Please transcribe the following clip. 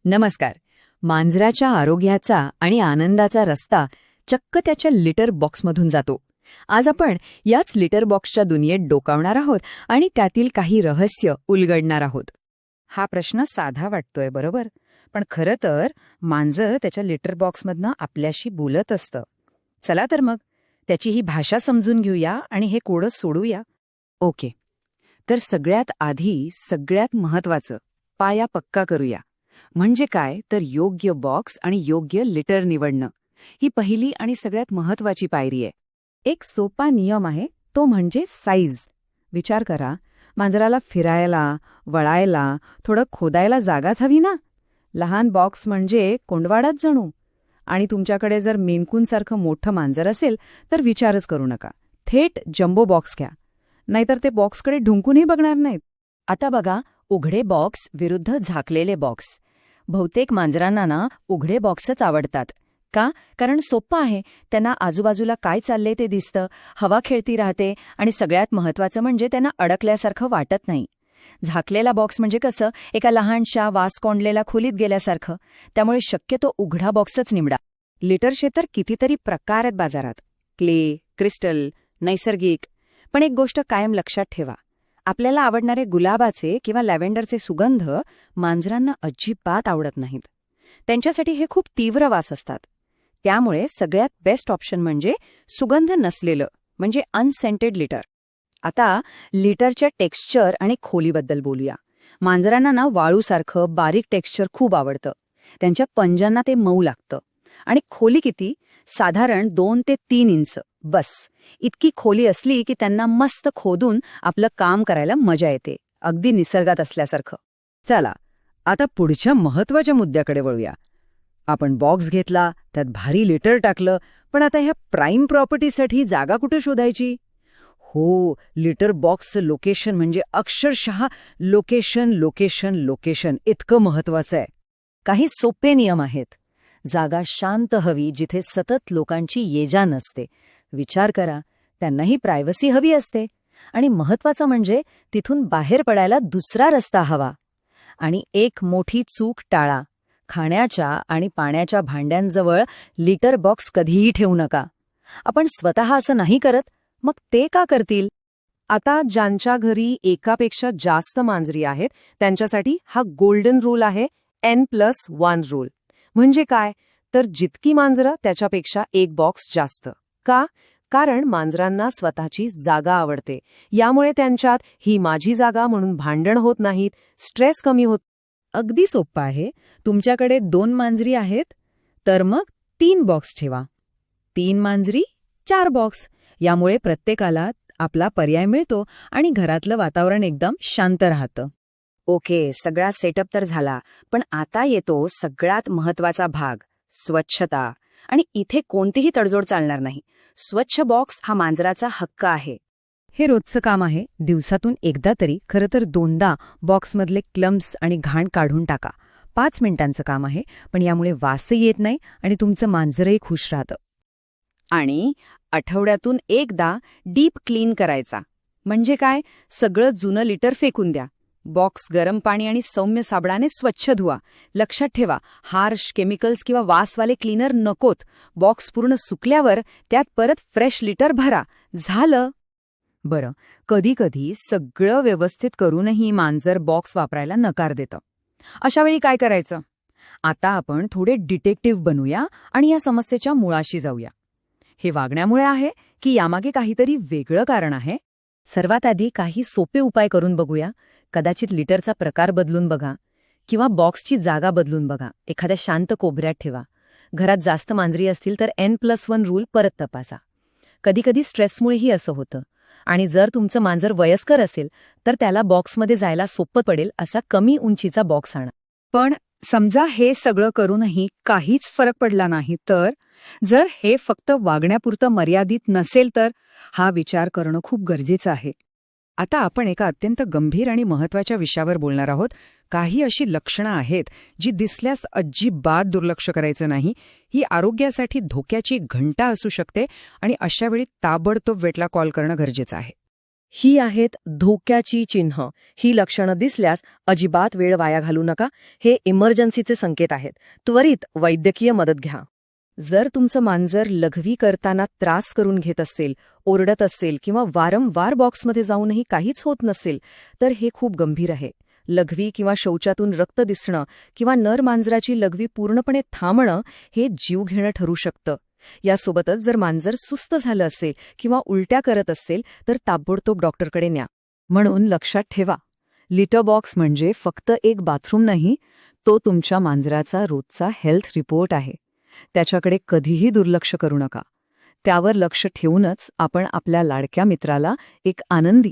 नमस्कार. मांजराच्या आरोग्याचा आणि आनंदाचा रस्ता चक्क त्याच्या लिटर बॉक्समधून जातो. आज आपण याच लिटर बॉक्सच्या दुनियेत डोकावणार आहोत आणि त्यातील काही रहस्य उलगडणार आहोत. हा प्रश्न साधा वाटतोय, बरोबर? पण खरं तर मांजर त्याच्या लिटर बॉक्समधनं आपल्याशी बोलत असतं. चला तर मग त्याची ही भाषा समजून घेऊया आणि हे कोडं सोडूया. ओके, तर सगळ्यात आधी सगळ्यात महत्वाचं पाया पक्का करूया. म्हणजे काय तर योग्य बॉक्स आणि योग्य लिटर निवडणं ही पहिली आणि सगळ्यात महत्वाची पायरी आहे. एक सोपा नियम आहे, तो म्हणजे साईज. विचार करा, मांजराला फिरायला, वळायला, थोडं खोदायला जागाच हवी ना. लहान बॉक्स म्हणजे कोंडवाडाच जणू. आणि तुमच्याकडे जर मेनकूनसारखं मोठं मांजर असेल तर विचारच करू नका, थेट जम्बो बॉक्स घ्या. नाहीतर ते बॉक्सकडे ढुंकूनही बघणार नाहीत. आता बघा, उघडे बॉक्स विरुद्ध झाकलेले बॉक्स. बहुतेक मांजरांना ना उघडे बॉक्सच आवडतात. का? कारण सोपं आहे, त्यांना आजूबाजूला काय चाललंय ते दिसतं, हवा खेळती राहते आणि सगळ्यात महत्त्वाचं म्हणजे त्यांना अडकल्यासारखं वाटत नाही. झाकलेला बॉक्स म्हणजे कसं, एका लहानशा वास कोंडलेल्या खोलीत गेल्यासारखं. त्यामुळे शक्यतो उघडा बॉक्सच निवडा. लिटरचे तर कितीतरी प्रकार आहेत बाजारात, क्ले, क्रिस्टल, नैसर्गिक. पण एक गोष्ट कायम लक्षात ठेवा, आपल्याला आवडणारे गुलाबाचे किंवा लॅव्हेंडरचे सुगंध मांजरांना अजिबात आवडत नाहीत. त्यांच्यासाठी हे खूप तीव्र वास असतात. त्यामुळे सगळ्यात बेस्ट ऑप्शन म्हणजे सुगंध नसलेलं, म्हणजे अनसेंटेड लिटर. आता लिटरच्या टेक्स्चर आणि खोलीबद्दल बोलूया. मांजरांना ना वाळूसारखं बारीक टेक्स्चर खूप आवडतं. त्यांच्या पंजांना ते मऊ लागतं. आणि खोली किती? साधारण 2 ते 3 इंच बस. इतकी खोली असली की त्यांना मस्त खोदून आपलं काम करायला मजा येते, अगदी निसर्गात असल्यासारखं. चला, आता पुढच्या महत्वाच्या मुद्द्याकडे वळूया. आपण बॉक्स घेतला, त्यात भारी लिटर टाकलं, पण आता ह्या प्राईम प्रॉपर्टीसाठी जागा कुठे शोधायची? हो, लिटर बॉक्सचं लोकेशन म्हणजे अक्षरशः लोकेशन लोकेशन लोकेशन इतकं महत्वाचं आहे. काही सोपे नियम आहेत. जागा शांत हवी, जिथे सतत लोकांची ये-जा नसते. विचार करा, त्यांनाही प्रायव्हसी हवी असते. आणि महत्वाचं म्हणजे तिथून बाहेर पडायला दुसरा रस्ता हवा. आणि एक मोठी चूक टाळा, खाण्याच्या आणि पाण्याच्या भांड्यांजवळ लिटर बॉक्स कधीही ठेवू नका. आपण स्वतः असं नाही करत, मग ते का करतील? आता ज्यांच्या घरी एकापेक्षा जास्त मांजरी आहेत त्यांच्यासाठी हा गोल्डन रूल आहे, N+1 रूल. म्हणजे काय तर जितकी मांजरं त्याच्यापेक्षा एक बॉक्स जास्त. का? कारण मांजरांना स्वतःची जागा आवडते. यामुळे त्यांच्यात ही माझी जागा म्हणून भांडण होत नाहीत, स्ट्रेस कमी होत. अगदी सोपं आहे. तुमच्याकडे 2 मांजरी आहेत तर मग 3 बॉक्स ठेवा. 3 मांजरी 4 बॉक्स. यामुळे प्रत्येकाला आपला पर्याय मिळतो आणि घरातलं वातावरण एकदम शांत राहतं. ओके, सगळा सेटअप तर झाला. पण आता येतो सगळ्यात महत्वाचा भाग, स्वच्छता. आणि इथे कोणतीही तडजोड चालणार नाही. स्वच्छ बॉक्स हा मांजराचा हक्क आहे. हे रोजचं काम आहे. दिवसातून एकदा तरी, खरं तर 2दा बॉक्समधले क्लम्स आणि घाण काढून टाका. 5 मिनिटांचं काम आहे, पण यामुळे वासही येत नाही आणि तुमचं मांजरही खुश राहतं. आणि आठवड्यातून एकदा डीप क्लीन करायचा. म्हणजे काय? सगळं जुनं लिटर फेकून द्या. बॉक्स गरम पाणी आणि सौम्य साबणाने स्वच्छ धुवा. लक्षात ठेवा, हार्श केमिकल्स किंवा वासवाले क्लीनर नकोत. बॉक्स पूर्ण सुकल्यावर त्यात परत फ्रेश लिटर भरा. झालं. बरं, कधीकधी सगळं व्यवस्थित करूनही मांजर बॉक्स वापरायला नकार देतं. अशावेळी काय करायचं? आता आपण थोडे डिटेक्टिव्ह बनूया आणि या समस्येच्या मुळाशी जाऊया. हे वागण्यामुळे आहे की यामागे काहीतरी वेगळं कारण आहे? सर्वात आधी काही सोपे उपाय करून बघूया. कदाचित लिटरचा प्रकार बदलून बघा किंवा बॉक्सची जागा बदलून बघा. एखाद्या शांत कोपऱ्यात ठेवा. घरात जास्त मांजरी असतील तर N+1 रूल परत तपासा. कधीकधी स्ट्रेसमुळेही असं होतं. आणि जर तुमचं मांजर वयस्कर असेल तर त्याला बॉक्समध्ये जायला सोपं पडेल असा कमी उंचीचा बॉक्स आणा. पण समजा हे सगळं करूनही काहीच फरक पडला नाही तर? जर हे फक्त वागण्यापुरतं मर्यादित नसेल तर हा विचार करणं खूप गरजेचं आहे. आता आपण एका अत्यंत गंभीर आणि महत्त्वाच्या विषयावर बोलणार आहोत. काही अशी लक्षणं आहेत जी दिसल्यास अजिबात दुर्लक्ष करायचं नाही. ही आरोग्यासाठी धोक्याची घंटा असू शकते आणि अशावेळी ताबडतोब वेटला कॉल करणं गरजेचं आहे. ही आहेत धोक्याची चिन्ह. ही लक्षणं दिसल्यास अजिबात वेळ वाया घालू नका. हे इमर्जन्सीचे संकेत आहेत. त्वरित वैद्यकीय मदत घ्या. जर तुमचं मांजर लघवी करताना त्रास करून घेत असेल, ओरडत असेल किंवा वारंवार बॉक्समध्ये जाऊनही काहीच होत नसेल, तर हे खूप गंभीर आहे. लघवी किंवा शौचातून रक्त दिसणं किंवा नर मांजराची लघवी पूर्णपणे थांबणं हे जीव घेणं ठरू शकतं. यासोबतच जर मांजर सुस्त झालं असेल किंवा उलट्या करत असेल तर ताबडतोब डॉक्टरकडे न्या. म्हणून लक्षात ठेवा, लिटर बॉक्स म्हणजे फक्त एक बाथरूम नाही, तो तुमच्या मांजराचा रोजचा हेल्थ रिपोर्ट आहे. त्याच्याकडे कधीही दुर्लक्ष करू नका. त्यावर लक्ष ठेवूनच आपण आपल्या लाडक्या मित्राला एक आनंदी